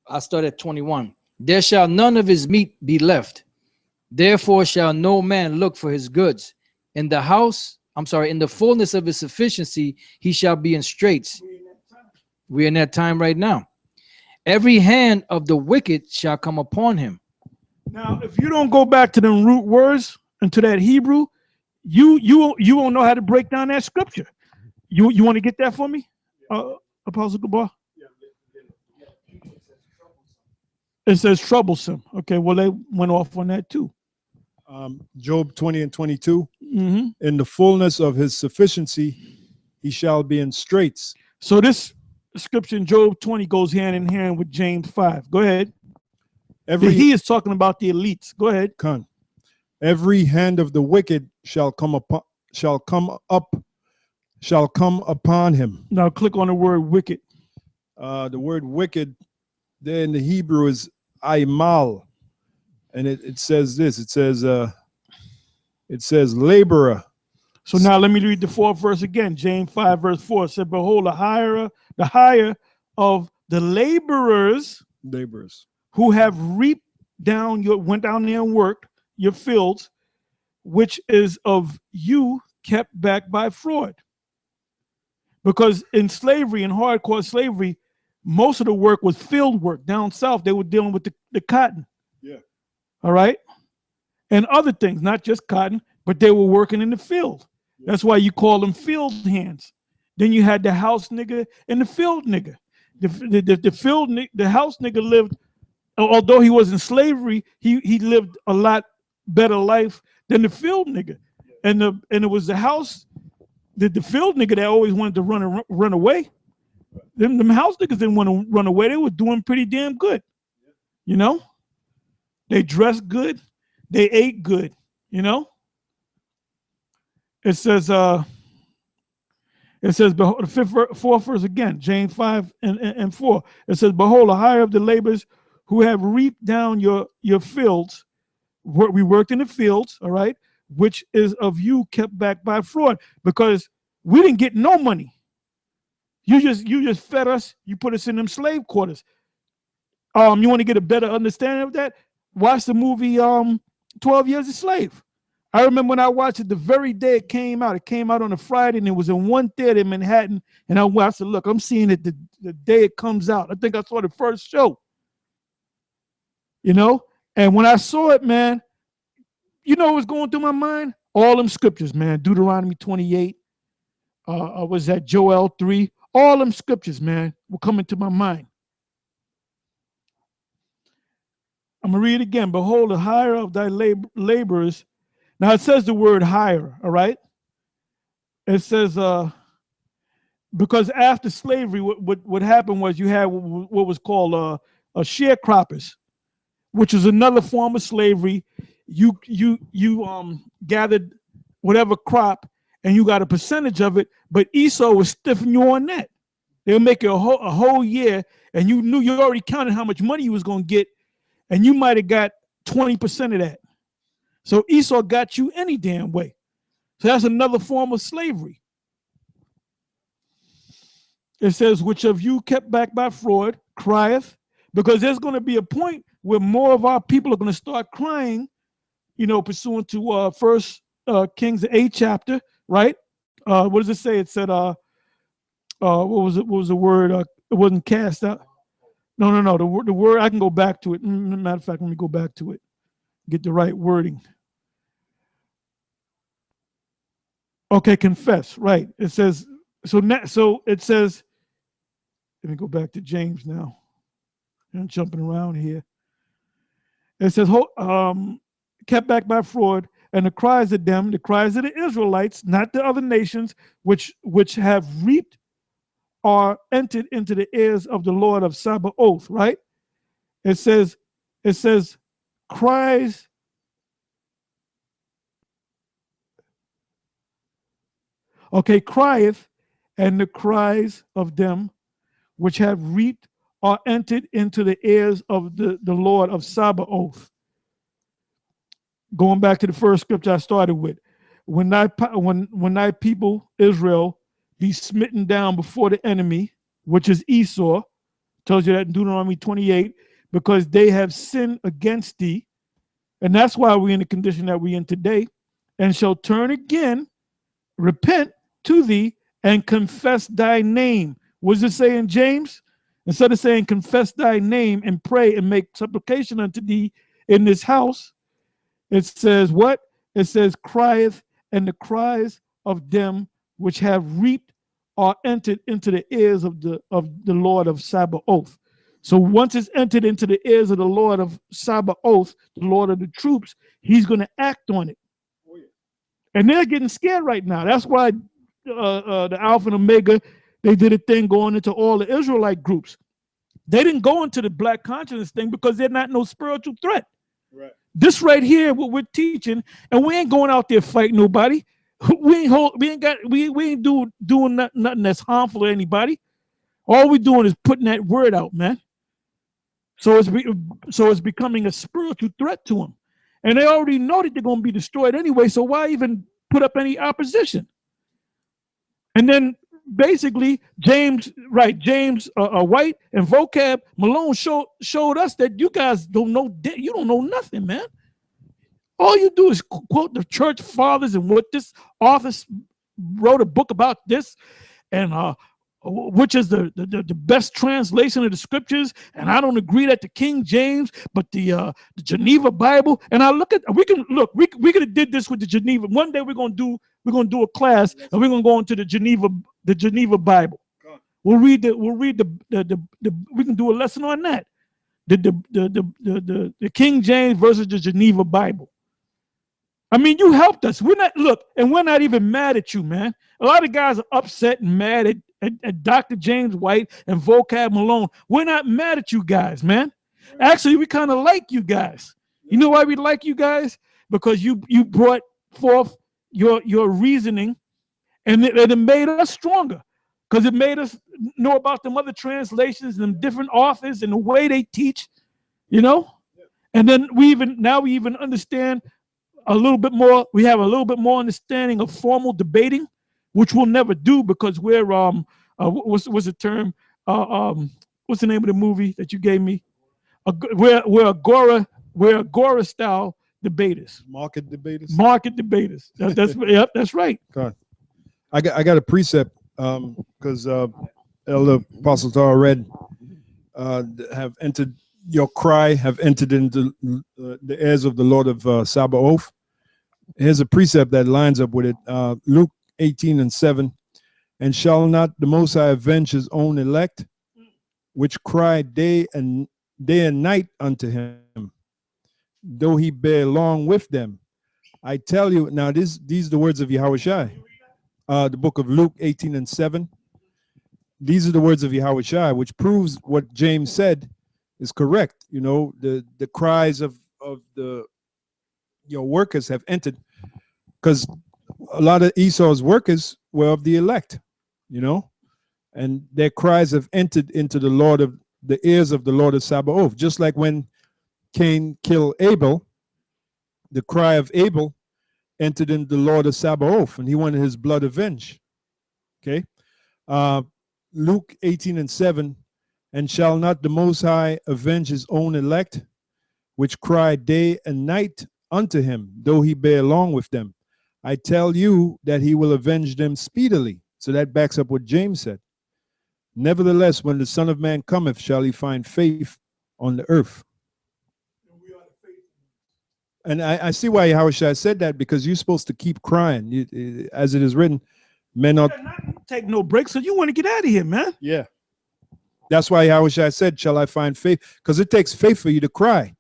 I start at 21. There shall none of his meat be left. Therefore shall no man look for his goods. In the house, I'm sorry, in the fullness of his sufficiency, he shall be in straits. We're in that time right now. Every hand of the wicked shall come upon him. Now, if you don't go back to them root words and to that Hebrew, you won't know how to break down that scripture. You want to get that for me, Apostle Gabar? It says troublesome. Okay, well, they went off on that too. Job 20 and 22. In the fullness of his sufficiency, he shall be in straits. So this scripture in Job 20 goes hand in hand with James 5. Go ahead. He is talking about the elites. Go ahead. Every hand of the wicked shall come upon him. Now click on the word wicked. The word wicked there in the Hebrew is aimal, and it says this. It says laborer. So now let me read the fourth verse again. James 5 verse 4 said, "Behold, the hire of the laborers who have reaped down went down there and worked your fields, which is of you kept back by fraud." Because in slavery, in hardcore slavery, most of the work was field work. Down south, they were dealing with the cotton. Yeah. All right. And other things, not just cotton, but they were working in the field. Yeah. That's why you call them field hands. Then you had the house nigga and the field nigga. The house nigga lived, although he was in slavery, he lived a lot better life than the field nigga. Yeah. And it was the house, the field nigga that always wanted to run away. Them house niggas didn't want to run away. They were doing pretty damn good. You know? They dressed good. They ate good. You know? It says, the fourth verse again, James 5 and 4. It says, "Behold, the hire of the laborers who have reaped down your fields." We worked in the fields, all right, which is of you kept back by fraud, because we didn't get no money. You just fed us. You put us in them slave quarters. You want to get a better understanding of that? Watch the movie 12 Years a Slave. I remember when I watched it the very day it came out. It came out on a Friday, and it was in one theater in Manhattan. And I said, look, I'm seeing it the day it comes out. I think I saw the first show. You know? And when I saw it, man, you know what was going through my mind? All them scriptures, man. Deuteronomy 28. Was that Joel 3? All them scriptures, man, were coming to my mind. I'm going to read it again. "Behold, the hire of thy laborers." Now, it says the word hire, all right? It says, because after slavery, what happened was you had what was called a sharecroppers, which is another form of slavery. You gathered whatever crop, and you got a percentage of it, but Esau was stiffing you on that. They'll make you a whole year, and you knew you already counted how much money you was going to get, and you might have got 20% of that. So Esau got you any damn way. So that's another form of slavery. It says, "Which of you kept back by fraud crieth," because there's going to be a point where more of our people are going to start crying, you know, pursuant to First Kings, the 8th chapter, right? What does it say? It said, what was the word? It wasn't cast out. No. The word, I can go back to it. Matter of fact, let me go back to it. Get the right wording. Okay, confess, right. It says, so it says, let me go back to James now. I'm jumping around here. It says, kept back by fraud, and the cries of them, the cries of the Israelites, not the other nations, which have reaped, are entered into the ears of the Lord of Sabaoth, right? It says, cries. Okay, crieth, and the cries of them which have reaped are entered into the ears of the Lord of Sabaoth. Going back to the first scripture I started with, when thy people Israel be smitten down before the enemy, which is Esau, Tells you that in Deuteronomy 28, because they have sinned against thee. And that's why we're in the condition that we're in today. And shall turn again, repent to thee, and confess thy name. What does it say in James? Instead of saying confess thy name and pray and make supplication unto thee in this house, it says what? It says crieth, and the cries of them which have reaped are entered into the ears of the Lord of Sabaoth. So once it's entered into the ears of the Lord of Sabaoth, the Lord of the troops, he's going to act on it. And they're getting scared right now. That's why the Alpha and Omega, they did a thing going into all the Israelite groups. They didn't go into the black consciousness thing because they're not no spiritual threat. Right. This right here, what we're teaching, and we ain't going out there fighting nobody. We ain't doing nothing that's harmful to anybody. All we're doing is putting that word out, man. So it's becoming a spiritual threat to them, and they already know that they're going to be destroyed anyway. So why even put up any opposition? And then basically James White and Vocab Malone showed us that you guys don't know. You don't know nothing, man. All you do is quote the church fathers and what this author wrote a book about this, and which is the best translation of the scriptures. And I don't agree that the King James, but the Geneva Bible. And I look at we could have did this with the Geneva. One day we're gonna do a class, and we're gonna go into the Geneva Bible. We can do a lesson on that. The King James versus the Geneva Bible. I mean, you helped us. We're not even mad at you, man. A lot of guys are upset and mad at Dr. James White and Vocab Malone. We're not mad at you guys, man. Actually, we kind of like you guys. You know why we like you guys? Because you brought forth your reasoning, and it made us stronger. Because it made us know about them other translations and different authors and the way they teach, you know. And then we even understand a little bit more. We have a little bit more understanding of formal debating, which we'll never do because we're what's the term? What's the name of the movie that you gave me? We're agora style debaters. Market debaters. Market debaters. Yep, that's right. God. I got a precept because Elder Apostle Tara read have entered. Your cry have entered into the ears of the Lord of Sabaoth. Here's a precept that lines up with it. Luke 18:7. And shall not the Most High avenge his own elect, which cry day and night unto him, though he bear long with them? I tell you, now these are the words of Yahushua. The book of Luke 18:7. These are the words of Yahushua, which proves what James said is correct. You know, the cries of your workers have entered, because a lot of Esau's workers were of the elect, you know, and their cries have entered into the ears of the Lord of Sabaoth. Just like when Cain killed Abel, the cry of Abel entered into the Lord of Sabaoth, and he wanted his blood avenged. Okay, Luke 18:7. And shall not the Most High avenge his own elect, which cry day and night unto him, though he bear long with them? I tell you that he will avenge them speedily. So that backs up what James said. Nevertheless, when the Son of Man cometh, shall he find faith on the earth? And I see why Yahushua said that, because you're supposed to keep crying. As it is written, men not take no breaks, so you want to get out of here, man. Yeah. That's why Yahushua said, shall I find faith? Because it takes faith for you to cry.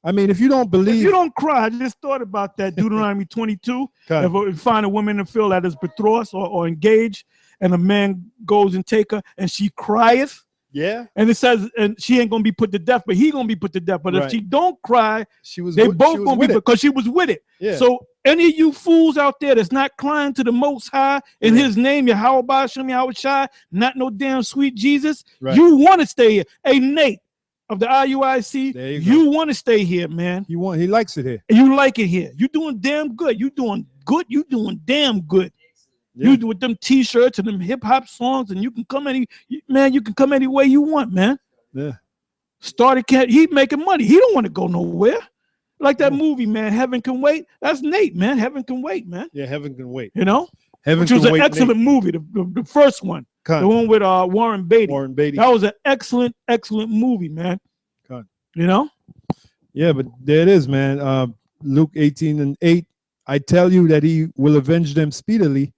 I mean, if you don't believe. If you don't cry, I just thought about that. Deuteronomy 22. If you find a woman in the field that is betrothed or engaged, and a man goes and take her, and she crieth. Yeah. And it says, and she ain't going to be put to death, but he going to be put to death. But if she don't cry, they both going to be, because she was with it. Yeah. So any of you fools out there that's not crying to the Most High in his name, Yahweh Shem Yahushai, not no damn sweet Jesus, you want to stay here. Hey, Nate of the IUIC, you want to stay here, man. He likes it here. You like it here. You doing damn good. You doing good. You doing damn good. Yeah. You with them t-shirts and them hip-hop songs, and you can come you can come any way you want, man. Yeah. Started, he making money. He don't want to go nowhere. Like that movie, man, Heaven Can Wait. That's Nate, man. Heaven Can Wait, man. Yeah, Heaven Can Wait. You know? Heaven Which was Can an Wait, excellent Nate. movie, the first one. Con. The one with Warren Beatty. Warren Beatty. That was an excellent movie, man. Con. You know? Yeah, but there it is, man. Luke 18:8. I tell you that he will avenge them speedily.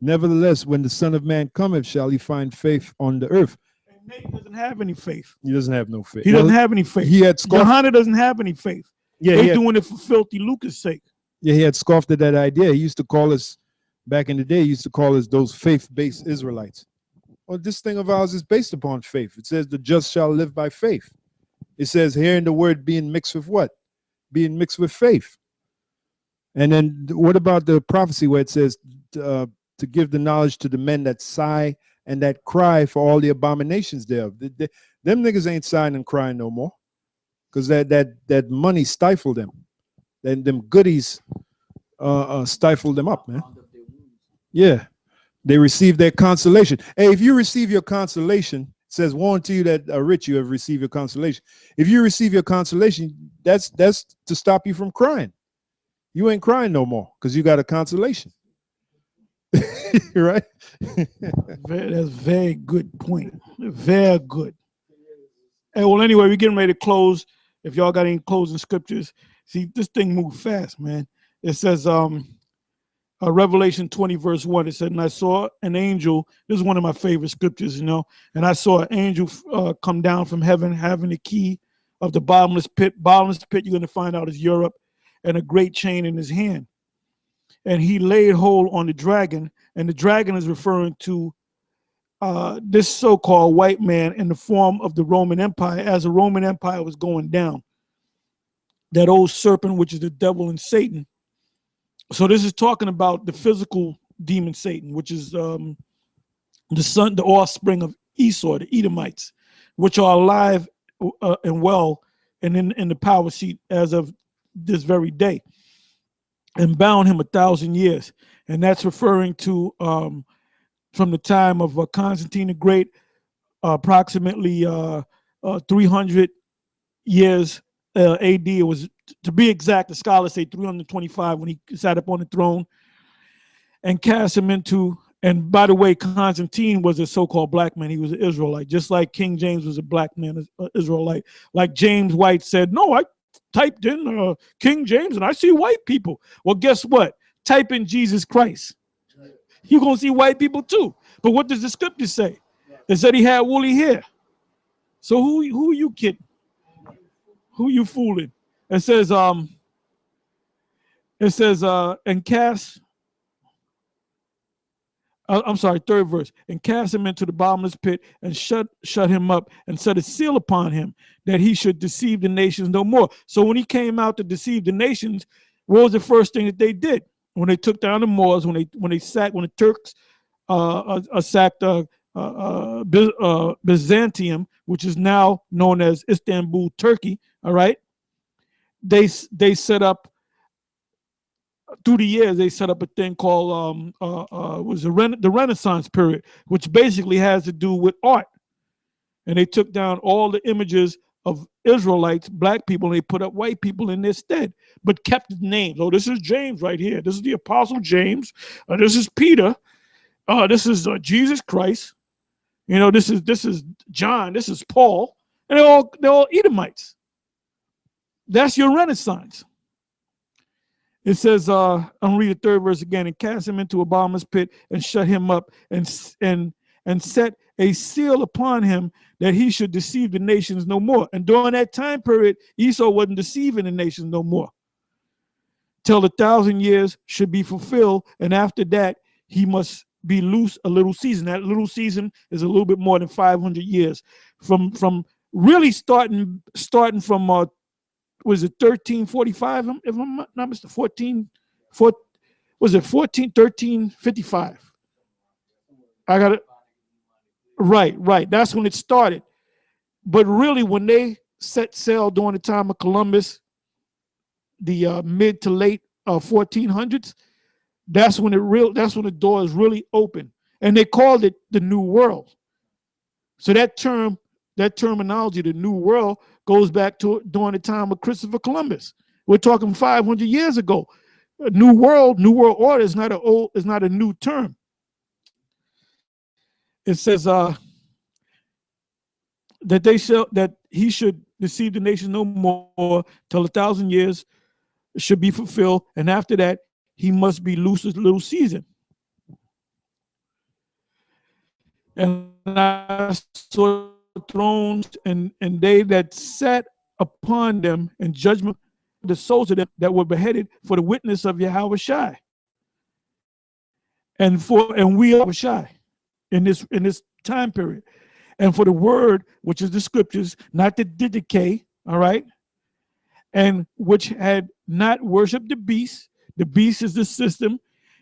Nevertheless, when the Son of Man cometh, shall he find faith on the earth? And Nate doesn't have any faith. He doesn't have no faith. He doesn't have any faith. He had scoffed. Johanna doesn't have any faith. Yeah, They're doing it for filthy lucre's sake. Yeah, he had scoffed at that idea. He used to call us, back in the day, he used to call us those faith-based Israelites. Well, this thing of ours is based upon faith. It says the just shall live by faith. It says here in the word being mixed with what? Being mixed with faith. And then what about the prophecy where it says to give the knowledge to the men that sigh and that cry for all the abominations thereof? Them niggas ain't sighing and crying no more, because that money stifled them. Then them goodies stifled them up, man. Yeah, they received their consolation. Hey, if you receive your consolation, it says, woe unto you that are rich, you have received your consolation. If you receive your consolation, that's to stop you from crying. You ain't crying no more because you got a consolation. Right? That's very good point. Very good. Hey, well, anyway, we're getting ready to close. If y'all got any closing scriptures, see, this thing moved fast, man. It says, Revelation 20, verse 1, it said, and I saw an angel. This is one of my favorite scriptures, you know. And I saw an angel come down from heaven, having the key of the bottomless pit. Bottomless pit, you're going to find out, is Europe, and a great chain in his hand. And he laid hold on the dragon, and the dragon is referring to this so-called white man in the form of the Roman Empire, as the Roman Empire was going down. That old serpent, which is the devil and Satan. So this is talking about the physical demon Satan, which is the offspring of Esau, the Edomites, which are alive and well and in the power seat as of this very day, and bound him 1,000 years. And that's referring to from the time of Constantine the Great, approximately 300 years AD. It was, to be exact, the scholars say 325 when he sat up on the throne, and cast him into, and by the way, Constantine was a so-called black man. He was an Israelite, just like King James was a black man, an Israelite. Like James White said, no, I typed in King James and I see white people. Well, guess what? Type in Jesus Christ. You're going to see white people too. But what does the scripture say? It said he had woolly hair. So who are you kidding? Who you fooling? It says, and cast, I'm sorry, third verse, and cast him into the bottomless pit and shut him up and set a seal upon him that he should deceive the nations no more. So when he came out to deceive the nations, what was the first thing that they did? When they took down the Moors, when the Turks sacked Byzantium, which is now known as Istanbul, Turkey, all right? They set up, through the years, they set up a thing called the Renaissance period, which basically has to do with art. And they took down all the images of Israelites, black people, and they put up white people in their stead, but kept the names. Oh, this is James right here. This is the Apostle James. This is Peter. This is Jesus Christ. You know, this is John. This is Paul. And they're all Edomites. That's your Renaissance. It says, I'm gonna read the third verse again, and cast him into a bottomless pit and shut him up and set a seal upon him that he should deceive the nations no more. And during that time period, Esau wasn't deceiving the nations no more, till 1,000 years should be fulfilled. And after that, he must be loose a little season. That little season is a little bit more than 500 years from really starting from was it 1345? If I'm not mistaken, 1355? I got it. Right. That's when it started. But really, when they set sail during the time of Columbus, the mid to late 1400s, that's when the doors really opened, and they called it the New World. So that term that terminology, the New World, goes back to during the time of Christopher Columbus. We're talking 500 years ago. New World Order is not a new term. It says that he should deceive the nation no more till 1,000 years should be fulfilled, and after that he must be loose as little season. And I saw thrones and they that sat upon them, in judgment the souls of them that were beheaded for the witness of Yahweh Shai. And we are Shai in this time period. And for the word, which is the scriptures, not that did decay, all right, and which had not worshipped the beast. The beast is the system.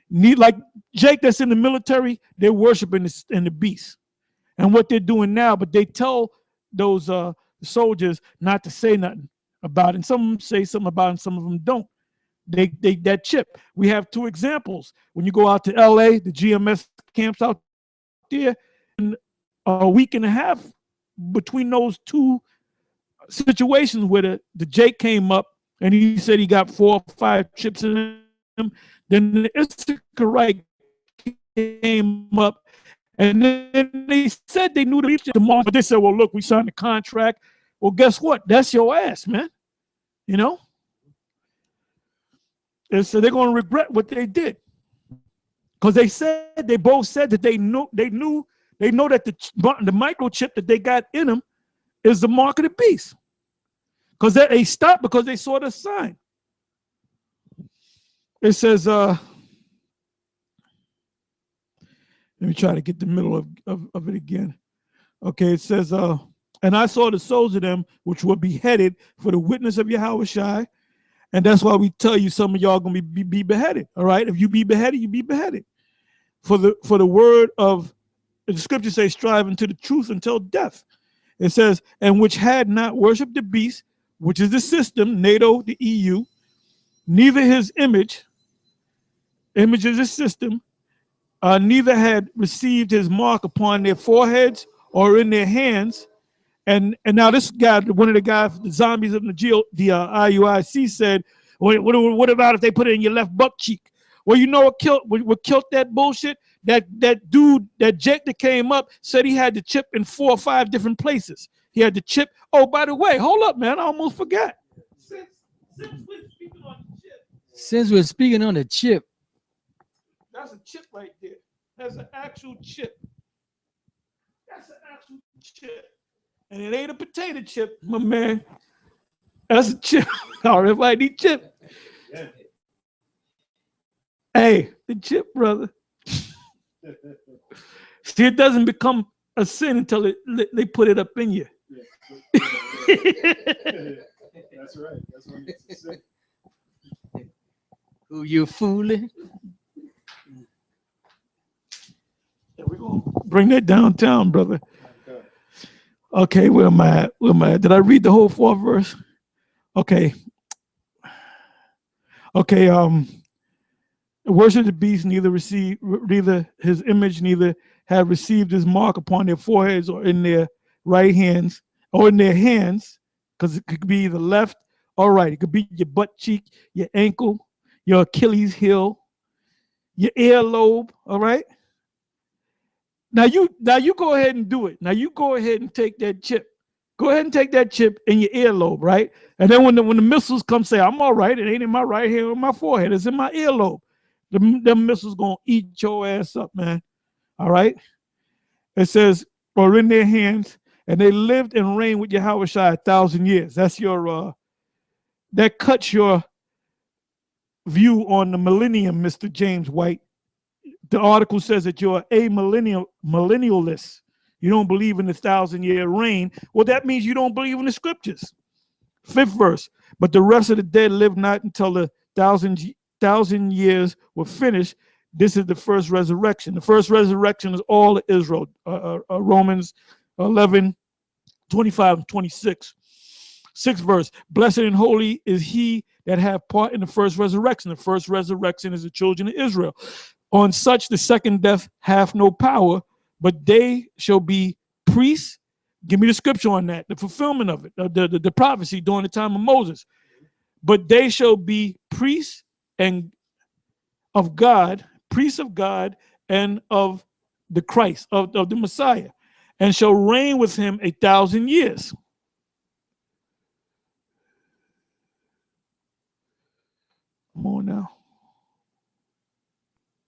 Like Jake that's in the military, they're worshiping the beast. And what they're doing now, but they tell those soldiers not to say nothing about it. And some of them say something about it, and some of them don't. They that chip. We have two examples. When you go out to LA, the GMS camps out there, in a week and a half between those two situations where the Jake came up and he said he got 4 or 5 chips in him. Then the Issacharite came up, and then they said they knew the tomorrow, but they said, well, look, we signed the contract. Well, guess what? That's your ass, man. You know? And so they're going to regret what they did. Because they both said that they know that the microchip that they got in them is the mark of the beast. Because they stopped because they saw the sign. It says, let me try to get the middle of it again. Okay, it says, and I saw the souls of them which were beheaded for the witness of Yahweh Shai. And that's why we tell you some of y'all gonna be beheaded. All right, if you be beheaded, you be beheaded. For the word of the scripture says, striving to the truth until death. It says, and which had not worshipped the beast, which is the system, NATO, the EU, neither his image is a system, neither had received his mark upon their foreheads or in their hands. And now this guy, one of the guys, the zombies of the IUIC said, what about if they put it in your left butt cheek? Well, you know what killed that bullshit? That dude, that Jake that came up, said he had the chip in 4 or 5 different places. He had the chip. Oh, by the way, hold up, man. I almost forgot. Since we're speaking on the chip. That's a chip right there. That's an actual chip. That's an actual chip. And it ain't a potato chip, my man. That's a chip. Everybody need chip. Yeah. Hey, the chip, brother. See, it doesn't become a sin until they put it up in you. Yeah. That's right. That's what makes it sin. Who you fooling? Yeah, we're gonna bring that downtown, brother. Okay, where am I at? Did I read the whole 4th verse? Okay. Worship the beast, neither his image, neither have received his mark upon their foreheads or in their right hands, or in their hands, because it could be either left or right. It could be your butt cheek, your ankle, your Achilles heel, your earlobe, all right? Now you go ahead and do it. Now you go ahead and take that chip. Go ahead and take that chip in your earlobe, right? And then when the missiles come, say, I'm all right. It ain't in my right hand or my forehead. It's in my earlobe. Them missiles gonna eat your ass up, man. All right? It says, or in their hands, and they lived and reigned with Yahweh Shai 1,000 years. That's your that cuts your view on the millennium, Mr. James White. The article says that you're a millennialist. You don't believe in the 1,000-year reign. Well, that means you don't believe in the scriptures. 5th verse. But the rest of the dead lived not until the 1,000 years were finished. This is the first resurrection. The first resurrection is all of Israel. Romans 11, 25 and 26. 6th verse. Blessed and holy is he that have part in the first resurrection. The first resurrection is the children of Israel. On such the second death hath no power, but they shall be priests Give me the scripture on that, the fulfillment of it, the prophecy during the time of Moses. But they shall be priests and of God, priests of God and of the Christ, of the Messiah, and shall reign with him 1,000 years. Come on now.